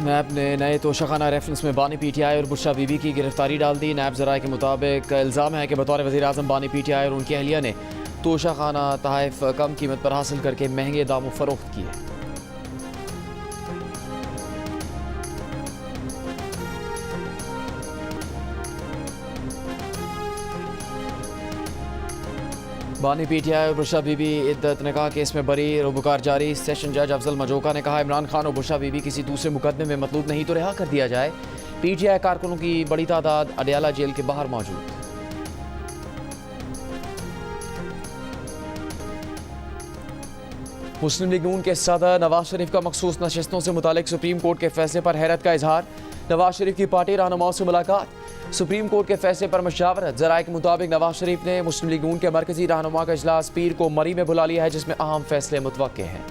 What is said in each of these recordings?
नैब ने नए तोशाखाना रेफरेंस में बानी पीटीआई और बुशरा बीबी की गिरफ्तारी डाल दी। नैब ज़राए के मुताबिक इल्ज़ाम है कि बतौर वज़ीर आज़म बानी पीटीआई और उनकी अहलिया ने तोशाखाना तहफ़ कम कीमत पर हासिल करके महंगे दामों फ़रोख्त किए। बानी पीटीआई और बुशरा बीबी इद्दत निकाह केस में बरी, रुबकार जारी। सेशन जज अफजल मजोका ने कहा, इमरान खान और बुशरा बीबी किसी दूसरे मुकदमे में मतलूब नहीं तो रिहा कर दिया जाए। पीटीआई कारकुनों की बड़ी तादाद अडयाला जेल के बाहर मौजूद। मुस्लिम लीग नून के सदर नवाज शरीफ का मखसूस नशिस्तों से मुतालिक सुप्रीम कोर्ट के फैसले पर हैरत का इजहार। नवाज शरीफ की पार्टी रहनुमाओं से मुलाकात, सुप्रीम कोर्ट के फैसले पर मशावरत। ज़राए के मुताबिक नवाज शरीफ ने मुस्लिम लीग नून के मरकजी रहनुमा का इजलास पीर को मरी में बुला लिया है, जिसमें अहम फैसले मुतवक्के हैं।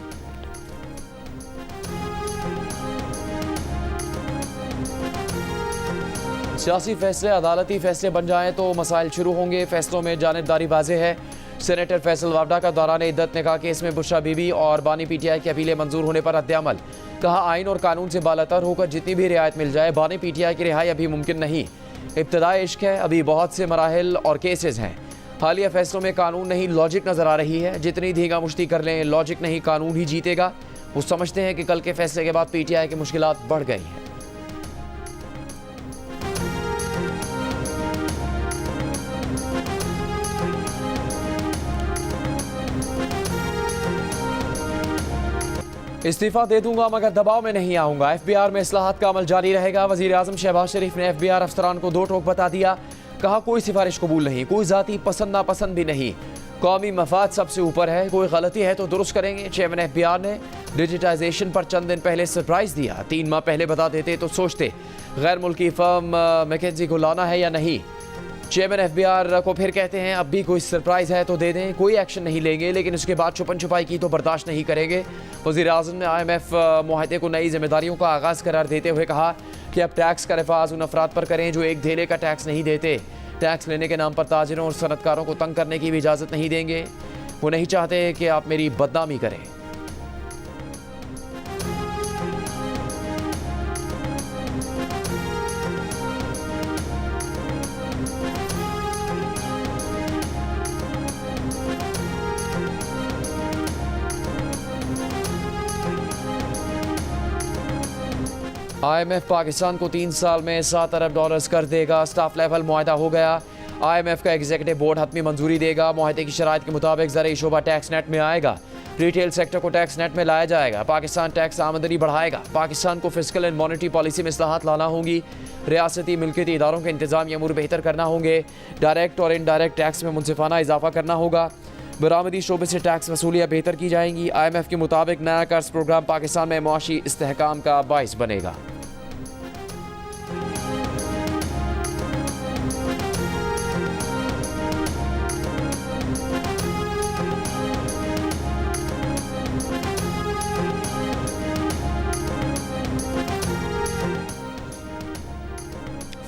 सियासी फैसले अदालती फैसले बन जाएं तो मसाइल शुरू होंगे। फैसलों में जानिबदारी वाज़ेह है। सेनेटर फैसल वावडा का दौरान इद्दत निकाह केस में बुशरा बीबी और बानी पीटीआई की अपीलें मंजूर होने पर रद्द-ए-अमल। कहा, आइन और कानून से बालातर होकर जितनी भी रियायत मिल जाए, बानी पीटीआई की रिहाई अभी मुमकिन नहीं। इब्तदाई इश्क है, अभी बहुत से मराहिल और केसेस हैं। हालिया फैसलों में कानून नहीं लॉजिक नजर आ रही है। जितनी धींगा मुश्ती कर लें, लॉजिक नहीं कानून ही जीतेगा। वो समझते हैं कि कल के फैसले के बाद पीटीआई की मुश्किलात बढ़ गई हैं। इस्तीफा दे दूंगा मगर दबाव में नहीं आऊंगा। एफबीआर में इस्लाहात का अमल जारी रहेगा। वजीर आजम शहबाज शरीफ ने एफबीआर अफसरान को दो टोक बता दिया। कहा, कोई सिफारिश कबूल नहीं, कोई जाती पसंद नापसंद भी नहीं। कौमी मफाद सबसे ऊपर है। कोई गलती है तो दुरुस्त करेंगे। चेयरमैन एफबीआर ने डिजिटाइजेशन पर चंद दिन पहले सरप्राइज दिया। 3 माह पहले बता देते तो सोचते। गैर मुल्की फर्म मैकेंजी को लाना है या नहीं। चेयरमैन एफबीआर को फिर कहते हैं, अब भी कोई सरप्राइज है तो दे दें, कोई एक्शन नहीं लेंगे, लेकिन उसके बाद छुपन छुपाई की तो बर्दाश्त नहीं करेंगे। वज़ीर आज़म ने IMF मुआहदे को नई जिम्मेदारियों का आगाज़ करार देते हुए कहा कि अब टैक्स का रिफाज उन अफराद पर करें जो एक धेले का टैक्स नहीं देते। टैक्स लेने के नाम पर ताजिरों और सनतकारों को तंग करने की भी इजाज़त नहीं देंगे। वो नहीं चाहते कि आप मेरी बदनामी करें। IMF पाकिस्तान को 3 साल में $7 अरब कर देगा। स्टाफ लेवल मुआहदा हो गया। IMF का एग्जीक्यूटिव बोर्ड हतमी मंजूरी देगा। मुआहदे की शराइत के मुताबिक ज़राई शोबा टैक्स नेट में आएगा। रिटेल सेक्टर को टैक्स नेट में लाया जाएगा। पाकिस्तान टैक्स आमदनी बढ़ाएगा। पाकिस्तान को फिस्कल एंड मॉनेटरी पॉलिसी में इस्लाहात लाना होंगी। रियासती मिल्कियती इदारों के इंतजामी अमूर बेहतर करना होंगे। डायरेक्ट और इनडायरेक्ट टैक्स में मुनसिफाना इजाफा करना होगा। बरामदी शोबे से टैक्स वसूलियाँ बेहतर की जाएंगी। IMF के मुताबिक नया कर्ज प्रोग्राम पाकिस्तान में मुआशी इस्तेहकाम का बाइस बनेगा।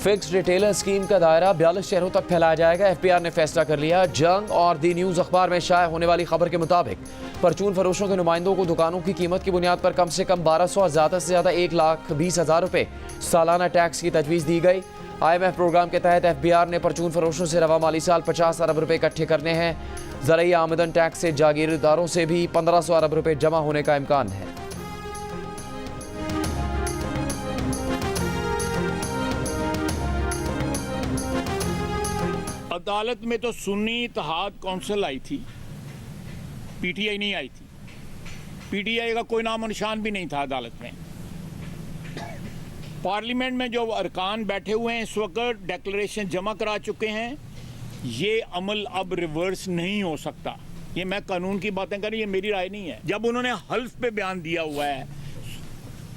फिक्स रिटेलर स्कीम का दायरा 42 शहरों तक फैलाया जाएगा। एफबीआर ने फैसला कर लिया। जंग और दी न्यूज़ अखबार में शाया होने वाली खबर के मुताबिक परचून फरोशों के नुमाइंदों को दुकानों की कीमत की बुनियाद पर कम से कम 1200 और ज़्यादा से ज़्यादा 1,20,000 रुपये सालाना टैक्स की तजवीज़ दी गई। IMF प्रोग्राम के तहत एफबीआर ने परचून फरोशों से रवा माली साल 50 अरब रुपये इकट्ठे करने हैं। ज़राई आमदन टैक्स से जागीरदारों से भी 1500 अरब रुपये जमा होने का इम्कान है। अदालत में तो सुन्नी इत्तेहाद कौंसिल आई थी, पीटीआई नहीं आई थी। पीटीआई का कोई नामो निशान भी नहीं था अदालत में। पार्लियामेंट में जो अरकान बैठे हुए हैं इस वक्त डिक्लेरेशन जमा करा चुके हैं। ये अमल अब रिवर्स नहीं हो सकता। ये मैं कानून की बातें कर रही, ये मेरी राय नहीं है। जब उन्होंने हल्फ पे बयान दिया हुआ है,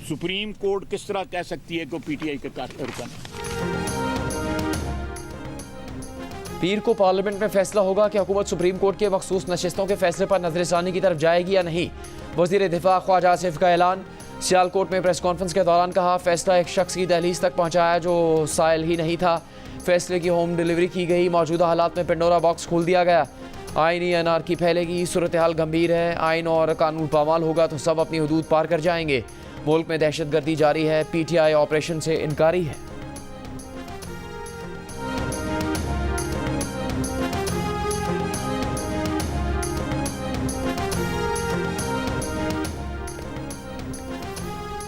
सुप्रीम कोर्ट किस तरह कह सकती है कि पीटीआई के अरकान। पीर को पार्लियामेंट में फैसला होगा कि हुकूमत सुप्रीम कोर्ट के मखसूस नशिस्तों के फैसले पर नजरसानी की तरफ जाएगी या नहीं। वजीर दिफा ख्वाजा आसिफ का ऐलान। सियालकोट में प्रेस कॉन्फ्रेंस के दौरान कहा, फैसला एक शख्स की दहलीज तक पहुंचाया जो साइल ही नहीं था। फैसले की होम डिलीवरी की गई। मौजूदा हालात में पेंडोरा बॉक्स खोल दिया गया। आईनी अनारकी फैलेगी, सूरत हाल गंभीर है। आइन और कानून पामाल होगा तो सब अपनी हदूद पार कर जाएंगे। मुल्क में दहशतगर्दी जारी है, PTI ऑपरेशन से इनकारी है।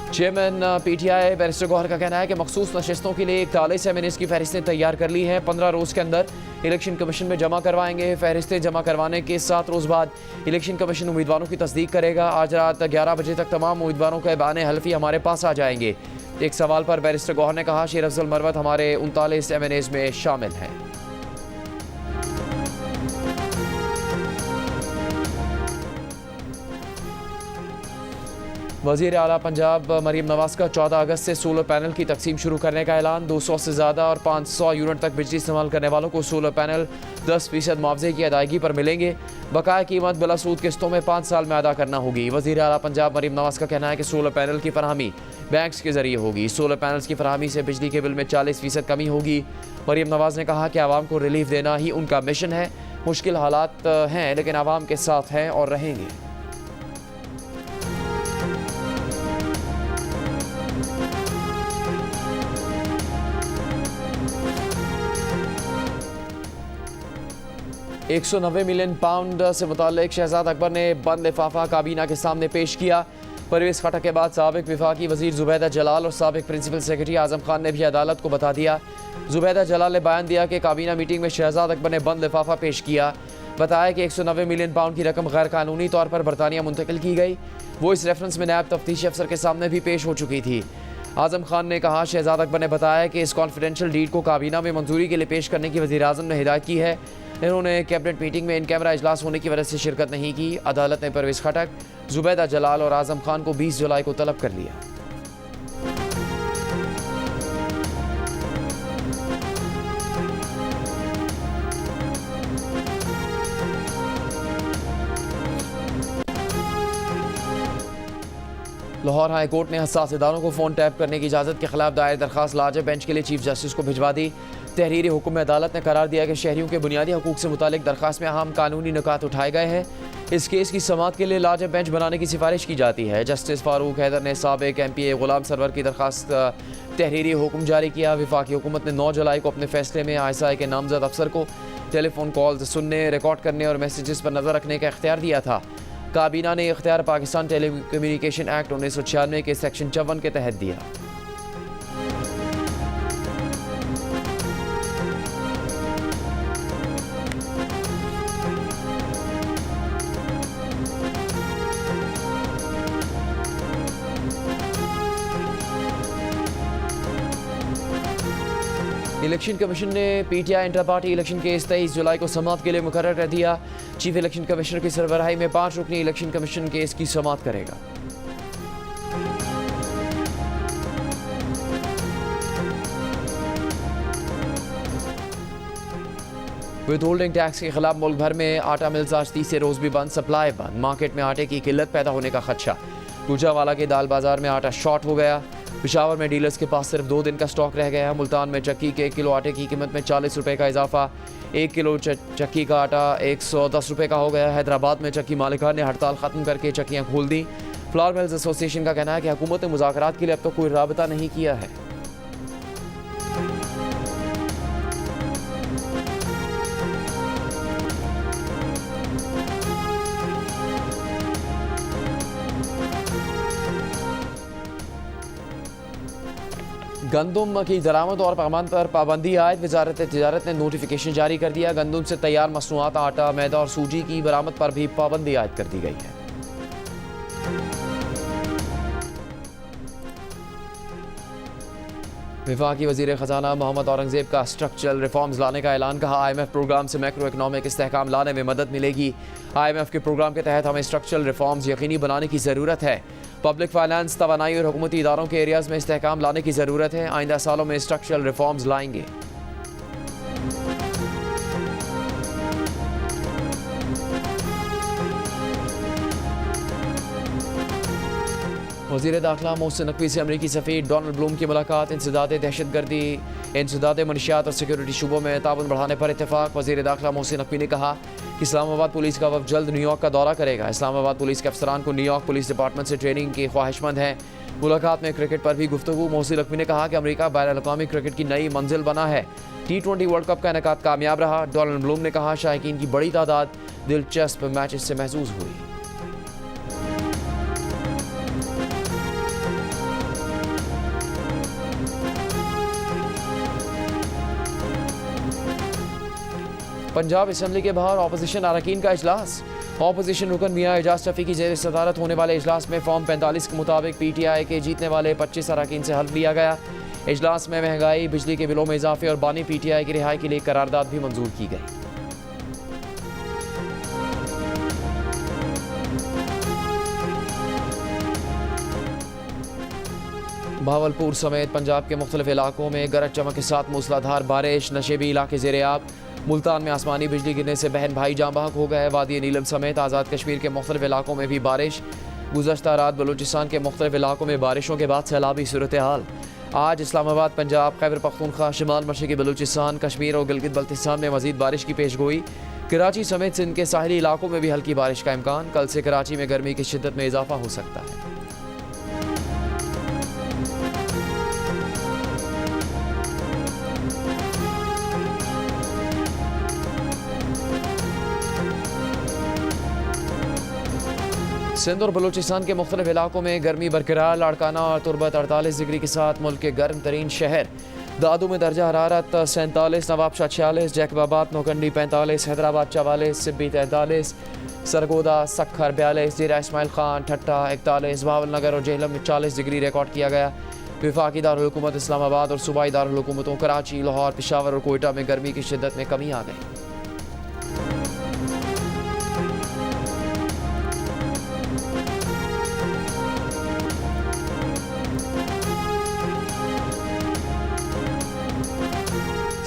चेयरमैन PTI बैरिस्टर गौहर का कहना है कि मखसूस नशिस्तों के लिए 41 MNAs की फहरिस्तें तैयार कर ली हैं। 15 रोज़ के अंदर इलेक्शन कमीशन में जमा करवाएंगे। फहरिस्तें जमा करवाने के 7 रोज़ बाद इलेक्शन कमीशन उम्मीदवारों की तस्दीक करेगा। आज रात 11 बजे तक तमाम उम्मीदवारों के बयान हल्फी हमारे पास आ जाएंगे। एक सवाल पर बैरिस्टर गौहर ने कहा, शेर अफजल मरवत हमारे 39 MNAs में शामिल हैं। वज़ीर आला पंजाब मरीम नवाज का 14 अगस्त से सोलर पैनल की तकसीम शुरू करने का ऐलान। 200 से ज़्यादा और 500 यूनिट तक बिजली इस्तेमाल करने वालों को सोलर पैनल 10% मुआवजे की अदायगी पर मिलेंगे। बकाया कीमत बिला सूद किस्तों में 5 साल में अदा करना होगी। वज़ीर आला पंजाब मरीम नवाज का कहना है कि सोलर पैनल की फरहमी बैंक्स के जरिए होगी। सोलर पैनल्स की फरहमी से बिजली के बिल में 40% कमी होगी। मरीम नवाज ने कहा कि आवाम को रिलीफ देना ही उनका मिशन है। मुश्किल हालात हैं लेकिन आवाम के साथ हैं और रहेंगे। £190 मिलियन से मुताल्लिक शहजाद अकबर ने बंद लिफाफा काबीना के सामने पेश किया। परवेज़ खटक के बाद साबिक विफाकी वज़ीर ज़ुबैदा जलाल और साबिक प्रिंसिपल सेक्रेटरी आज़म खान ने भी अदालत को बता दिया। ज़ुबैदा जलाल ने बयान दिया कि काबीना मीटिंग में शहजाद अकबर ने बंद लिफाफा पेश किया। बताया कि £190 मिलियन की रकम गैर कानूनी तौर पर बरतानिया मुंतकिल की गई। वो इस रेफरेंस में नायब तफ्तीशी अफसर के सामने भी पेश हो चुकी थी। आज़म खान ने कहा, शहजाद अकबर ने बताया कि इस कॉन्फिडेंशियल डीड को काबीना में मंजूरी के लिए पेश करने की वज़ीर आज़म ने हिदायत की है। इन्होंने कैबिनेट मीटिंग में इन कैमरा इजलास होने की वजह से शिरकत नहीं की। अदालत ने परवेज़ खटक, ज़ुबैदा जलाल और आज़म खान को 20 जुलाई को तलब कर लिया। लाहौर हाई कोर्ट ने हसास इदारों को फ़ोन टैप करने की इजाज़त के खिलाफ दायर दरखास्त लाजब बेंच के लिए चीफ जस्टिस को भिजवा दी। तहरीरी हुक्म में अदालत ने करार दिया कि शहरियों के बुनियादी हकूक़ से मुतालिक दरखास्त में अहम कानूनी निकात उठाए गए हैं। इस केस की समाअत के लिए लाजब बेंच बनाने की सिफारिश की जाती है। जस्टिस फारूक हैदर ने साबिक MPA गुलाम सरवर की दरखास्त तहरीरी हुक्म जारी किया। वफाकी हुकूमत ने 9 जुलाई को अपने फैसले में ISI के नामजद अफसर को टेलीफोन कॉल्स सुनने, रिकॉर्ड करने और मैसेजेस पर नज़र रखने का इख्तियार दिया था। काबीना ने इख्तियार पाकिस्तान टेली कम्युनिकेशन एक्ट 1996 के सेक्शन 54 के तहत दिया। इलेक्शन कमीशन ने PTI inter party election case 23 जुलाई को समाअत के लिए मुकर्रर कर दिया। चीफ इलेक्शन कमिश्नर की सरबराही में 5 रुकनी इलेक्शन कमीशन केस की समाअत करेगा। विद होल्डिंग टैक्स के खिलाफ मुल्क भर में आटा मिल्स आज तीसरे रोज भी बंद, सप्लाई बंद। मार्केट में आटे की किल्लत पैदा होने का खदशा। गुजरावाला के दाल बाजार में आटा शॉर्ट हो गया। पिशावर में डीलर्स के पास सिर्फ 2 दिन का स्टॉक रह गया। मुल्तान में चक्की के 1 किलो आटे की कीमत में 40 रुपये का इजाफा। 1 किलो चक्की का आटा 110 रुपये का हो गया। हैदराबाद में चक्की मालिकान ने हड़ताल ख़त्म करके चक्कियाँ खोल दी। फ्लावर मिल्स एसोसिएशन का कहना है कि हुकूमत ने मुज़ाकरात के लिए अब तक कोई राबता नहीं किया है। गंदुम की दरामद और पैमान पर पाबंदी आयद। वजारत तिजारत ने नोटिफिकेशन जारी कर दिया। गंदुम से तैयार मसनूआत आटा, मैदा और सूजी की बरामद पर भी पाबंदी आयद कर दी गई है। वफाकी वज़ीर ख़जाना मोहम्मद औरंगज़ेब का स्ट्रक्चरल रिफॉर्म्स लाने का ऐलान। कहा, IMF प्रोग्राम से मैक्रो इकनॉमिक इस्तेहकाम लाने में मदद मिलेगी। IMF के प्रोग्राम के तहत हमें स्ट्रक्चरल रिफॉर्म्स यकीनी बनाने की ज़रूरत है। पब्लिक फाइनेंस, तवानाई और हुकूमती इदारों के एरियाज़ में इस्तेहकाम लाने की ज़रूरत है। आइंदा सालों में स्ट्रक्चरल रिफॉर्म्स लाएंगे। वज़ीर दाखिला मोहसिन नकवी से अमरीकी सफ़ीर डोनाल्ड ब्लूम की मुलाकात। इंसदाद दहशतगर्दी, इंसदाद मनशियात और सिक्योरिटी शुबों में ताउन बढ़ाने पर इत्तेफाक। वज़ीर दाखिला मोहसिन नकवी ने कहा कि इस्लामाबाद पुलिस का वफ़द जल्द न्यूयॉर्क का दौरा करेगा। इस्लामाबाद पुलिस के अफसरान को न्यूयॉर्क पुलिस डिपार्टमेंट से ट्रेनिंग की ख्वाहिशमंद हैं। मुलाकात में क्रिकेट पर भी गुफ्तगू। मोहसिन नकवी ने कहा कि अमरीका बैनुल-अक़वामी क्रिकेट की नई मंजिल बना है। T20 वर्ल्ड कप का इनेकाद कामयाब रहा। डोनाल्ड ब्लूम ने कहा शायकीन की बड़ी तादाद दिलचस्प मैचेस से महसूस हुई। पंजाब असम्बली के बाहर ऑपोजिशन अरकान का इजलास। ऑपोजिशन रुकन मियां एजाज शफी की जेर सदारत होने वाले इजलास में फॉर्म 45 के मुताबिक PTI के जीतने वाले 25 अरकान से हल्फ लिया गया। इजलास में महंगाई, बिजली के बिलों में इजाफे और बानी PTI की रिहाई के लिए करारदाद भी मंजूर की गई। भावलपुर समेत पंजाब के मुख्तलिफ इलाकों में गरज चमक के साथ मूसलाधार बारिश। नशेबी इलाके ज़ेर-ए-आब। मुल्तान में आसमानी बिजली गिरने से बहन भाई जाँ बहक हो गए। वादी नीलम समेत आज़ाद कश्मीर के मुख्तलिफ इलाकों में भी बारिश। गुज़श्ता रात बलूचिस्तान के मुख्तलिफ इलाकों में बारिशों के बाद सैलाबी सूरत हाल। आज इस्लामाबाद, पंजाब, खैबर पख्तूनख्वा, शिमाल मशरक़ी बलूचिस्तान, कश्मीर और गिलगित बल्तिस्तान में मज़ीद बारिश की पेशगोई। कराची समेत सिंध के साहिली इलाकों में भी हल्की बारिश का इम्कान। कल से कराची में गर्मी की शिद्दत में इजाफा हो सकता है। सिंध और बलूचिस्तान के मुख्तलिफ इलाकों में गर्मी बरकरार। लाड़काना और तुरबत 48 डिग्री के साथ मुल्क के गर्म तरीन शहर। दादू में दर्जा हरारत 47, नवाबशाह 46, जैकबाबाद नौकंडी 45, हैदराबाद 44, सिब्बी 43, सरगोदा सखर 42, जीरा इस्माइल खान ठट्टा 41, भावलनगर और जेहलम में 40 डिग्री रिकॉर्ड किया गया। वफाकी दारुल-हुकूमत इस्लामाबाद और सूबाई दारुल-हुकूमतों कराची, लाहौर, पेशावर और कोयटा में गर्मी की शिद्दत में कमी आ गई।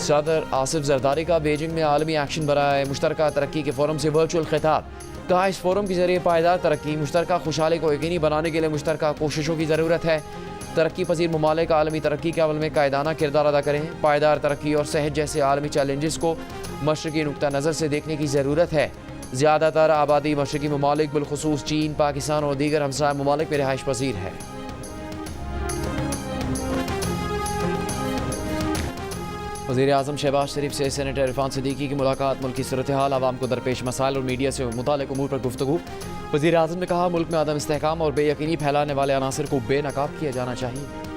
सदर आसिफ जरदारी का बीजिंग में आलमी एक्शन बराए मुश्तरका तरक्की के फोरम से वर्चुअल खिताब। कहा इस फोरम के जरिए पायदार तरक्की, मुश्तरका खुशहाली को यकीनी बनाने के लिए मुश्तरका कोशिशों की ज़रूरत है। तरक्की पजीर ममालिक आलमी तरक्की के अमल में कायदाना किरदार अदा करें। पायदार तरक्की और सेहत जैसे आलमी चैलेंजेस को मशरकी नुक्ता नज़र से देखने की ज़रूरत है। ज़्यादातर आबादी मशरकी ममालिक बिलखुसूस चीन, पाकिस्तान और दीगर हमसाया ममालिक में रिहाइश पजीर है। वज़ीर आज़म शहबाज शरीफ से सेनेटर इरफान सिद्दीकी की मुलाकात। मुल्क की सूरत हाल, आवाम को दरपेश मसाइल और मीडिया से मुताल्लिक़ उमूर पर गुफ्तगू। वज़ीर आज़म ने कहा मुल्क में अदम इस्तेहकाम और बेयकीनी फैलाने वाले अनासर को बेनकाब किया जाना चाहिए।